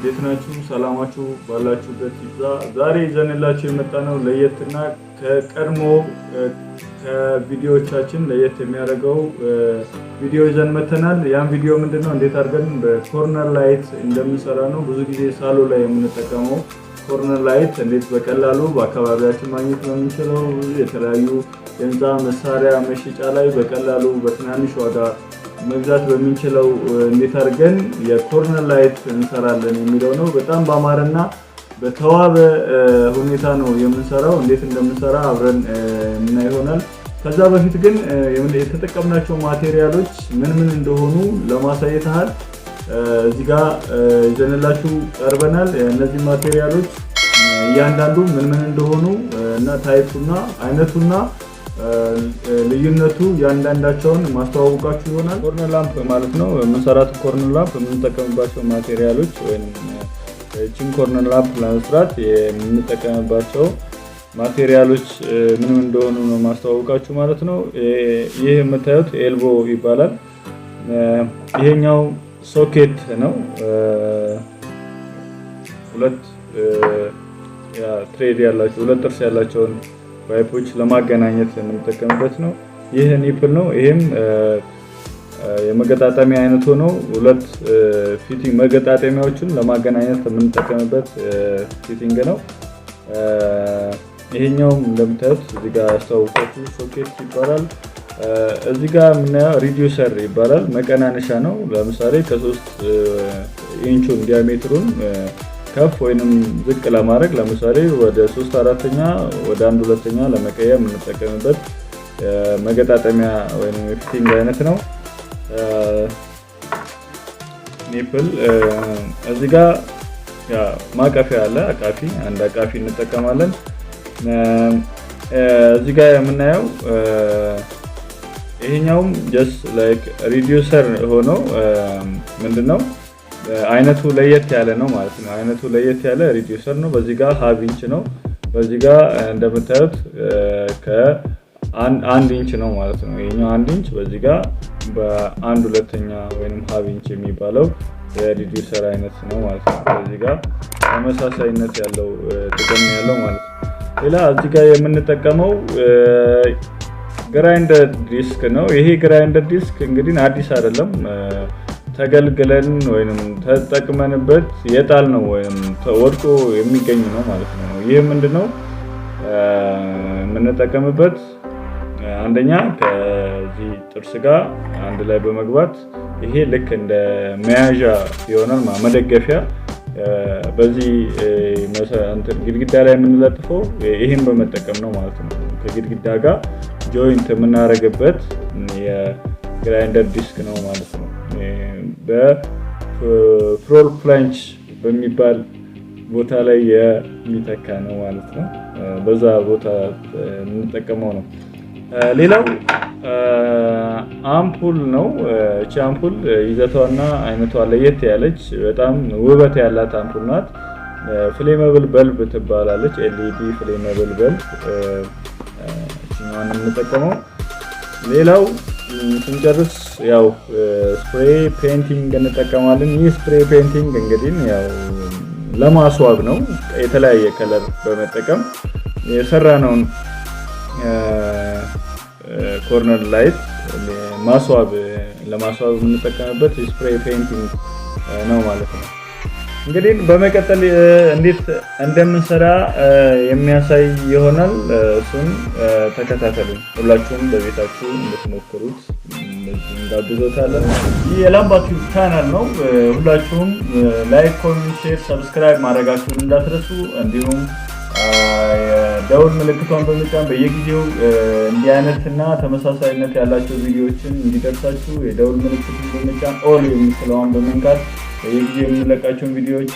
እንዴት ናችሁ? ሰላማችሁ ባላችሁበት ይብዛ። ዛሬ ይዘንላችሁ የመጣነው ለየትና ከቀድሞ ከቪዲዮዎቻችን ለየት የሚያደርገው ቪዲዮ ይዘን መተናል። ያን ቪዲዮ ምንድነው እንዴት አድርገን በኮርነር ላይት እንደምንሰራ ነው። ብዙ ጊዜ ሳሎን ላይ የምንጠቀመው ኮርነር ላይት እንዴት በቀላሉ በአካባቢያችን ማግኘት በምንችለው የተለያዩ የህንፃ መሳሪያ መሸጫ ላይ በቀላሉ በትናንሽ ዋጋ መግዛት በሚንችለው እንዴት አድርገን የኮርነር ላይት እንሰራለን የሚለው ነው። በጣም ባማረና በተዋበ ሁኔታ ነው የምንሰራው። እንዴት እንደምንሰራ አብረን ምን ይሆናል። ከዛ በፊት ግን የተጠቀምናቸው ማቴሪያሎች ምን ምን እንደሆኑ ለማሳየት ያህል እዚህ ጋር ይዘንላችሁ ቀርበናል። እነዚህ ማቴሪያሎች እያንዳንዱ ምን ምን እንደሆኑ እና ታይፑና አይነቱና ልዩነቱ ያንዳንዳቸውን ማስተዋወቃችሁ ይሆናል። ኮርነር ላምፕ ማለት ነው። መስራት ኮርነር ላምፕ የምንጠቀምባቸው ማቴሪያሎች ወይም እቺን ኮርነር ላምፕ ለመስራት የምንጠቀምባቸው ማቴሪያሎች ምን እንደሆኑ ነው ማስተዋወቃችሁ ማለት ነው። ይሄ የምታዩት ኤልቦ ይባላል። ይሄኛው ሶኬት ነው። ሁለት ትሬድ ያላቸው ሁለት ጥርስ ያላቸውን ፓይፖች ለማገናኘት የምንጠቀምበት ነው። ይሄ ኒፕል ነው። ይሄም የመገጣጠምያ አይነት ሆኖ ሁለት ፊቲንግ መገጣጠሚያዎችን ለማገናኘት የምንጠቀምበት ፊቲንግ ነው። ይሄኛው እንደምታዩት እዚህ ጋር ያስተዋወቃችሁ ሶኬት ይባላል። እዚህ ጋር የምናየው ሪዲዩሰር ይባላል። መቀናነሻ ነው። ለምሳሌ ከ3 ኢንቹን ዲያሜትሩን ከፍ ወይንም ዝቅ ለማድረግ ለምሳሌ ወደ 3/4ኛ ወደ 1/2ኛ ለመቀየር የምንጠቀምበት መገጣጠሚያ ወይንም ፊቲንግ አይነት ነው። ኒፕል እዚህ ጋር ማቀፊያ አለ። አቃፊ አንድ አቃፊ እንጠቀማለን። እዚህ ጋር የምናየው ይሄኛውም ጀስት ላይክ ሪዲዩሰር ሆኖ ምንድነው አይነቱ ለየት ያለ ነው ማለት ነው። አይነቱ ለየት ያለ ሪዲዩሰር ነው። በዚህ ጋር ሃፍ ኢንች ነው። በዚህ ጋር እንደምታዩት ከ1 ኢንች ነው ማለት ነው። ይሄኛው 1 ኢንች በዚህ ጋር በ1/2ኛ ወይንም ሃፍ ኢንች የሚባለው የሪዲዩሰር አይነት ነው ማለት ነው። በዚህ ጋር ተመሳሳይነት ያለው ጥቅም ያለው ማለት ነው። ሌላ እዚህ ጋር የምንጠቀመው ግራይንደር ዲስክ ነው። ይሄ ግራይንደር ዲስክ እንግዲህ አዲስ አይደለም። ተገልግለን ወይንም ተጠቅመንበት የጣል ነው ወይንም ወድቆ የሚገኝ ነው ማለት ነው። ይሄ ምንድነው የምንጠቀምበት አንደኛ ከዚህ ጥርስ ጋር አንድ ላይ በመግባት ይሄ ልክ እንደ መያዣ ይሆናል መደገፊያ። በዚህ ግድግዳ ላይ የምንለጥፈው ይሄን በመጠቀም ነው ማለት ነው። ከግድግዳ ጋር ጆይንት የምናደርግበት የግራይንደር ዲስክ ነው ማለት ነው። በፍሎር ፕላንች በሚባል ቦታ ላይ የሚተካ ነው ማለት ነው። በዛ ቦታ የምንጠቀመው ነው። ሌላው አምፑል ነው። እቺ አምፑል ይዘቷና አይነቷ ለየት ያለች በጣም ውበት ያላት አምፑል ናት። ፍሌመብል በልብ ትባላለች። ኤልኢዲ ፍሌመብል በልብ እኛን የምንጠቀመው። ሌላው ስንጨርስ ያው ስፕሬይ ፔይንቲንግ እንጠቀማለን። ይህ ስፕሬይ ፔይንቲንግ እንግዲህ ያው ለማስዋብ ነው። የተለያየ ከለር በመጠቀም የሰራነውን ኮርነር ላይት ለማስዋብ የምንጠቀምበት ስፕሬይ ፔይንቲንግ ነው ማለት ነው። እንግዲህ በመቀጠል እንዴት እንደምንሰራ የሚያሳይ ይሆናል። እሱን ተከታተሉን። ሁላችሁም በቤታችሁ እንድትሞክሩት እንጋብዞታለን። ይህ የላምባችሁ ቻናል ነው። ሁላችሁም ላይክ፣ ኮሜንት፣ ሼር፣ ሰብስክራይብ ማድረጋችሁን እንዳትረሱ። እንዲሁም ደውል ምልክቷን በመጫን በየጊዜው እንዲህ አይነትና ተመሳሳይነት ያላቸው ቪዲዮዎችን እንዲደርሳችሁ የደውል ምልክቱን በመጫን ኦል የምትለዋን በመንካት በየጊዜው የምንለቃቸውን ቪዲዮዎች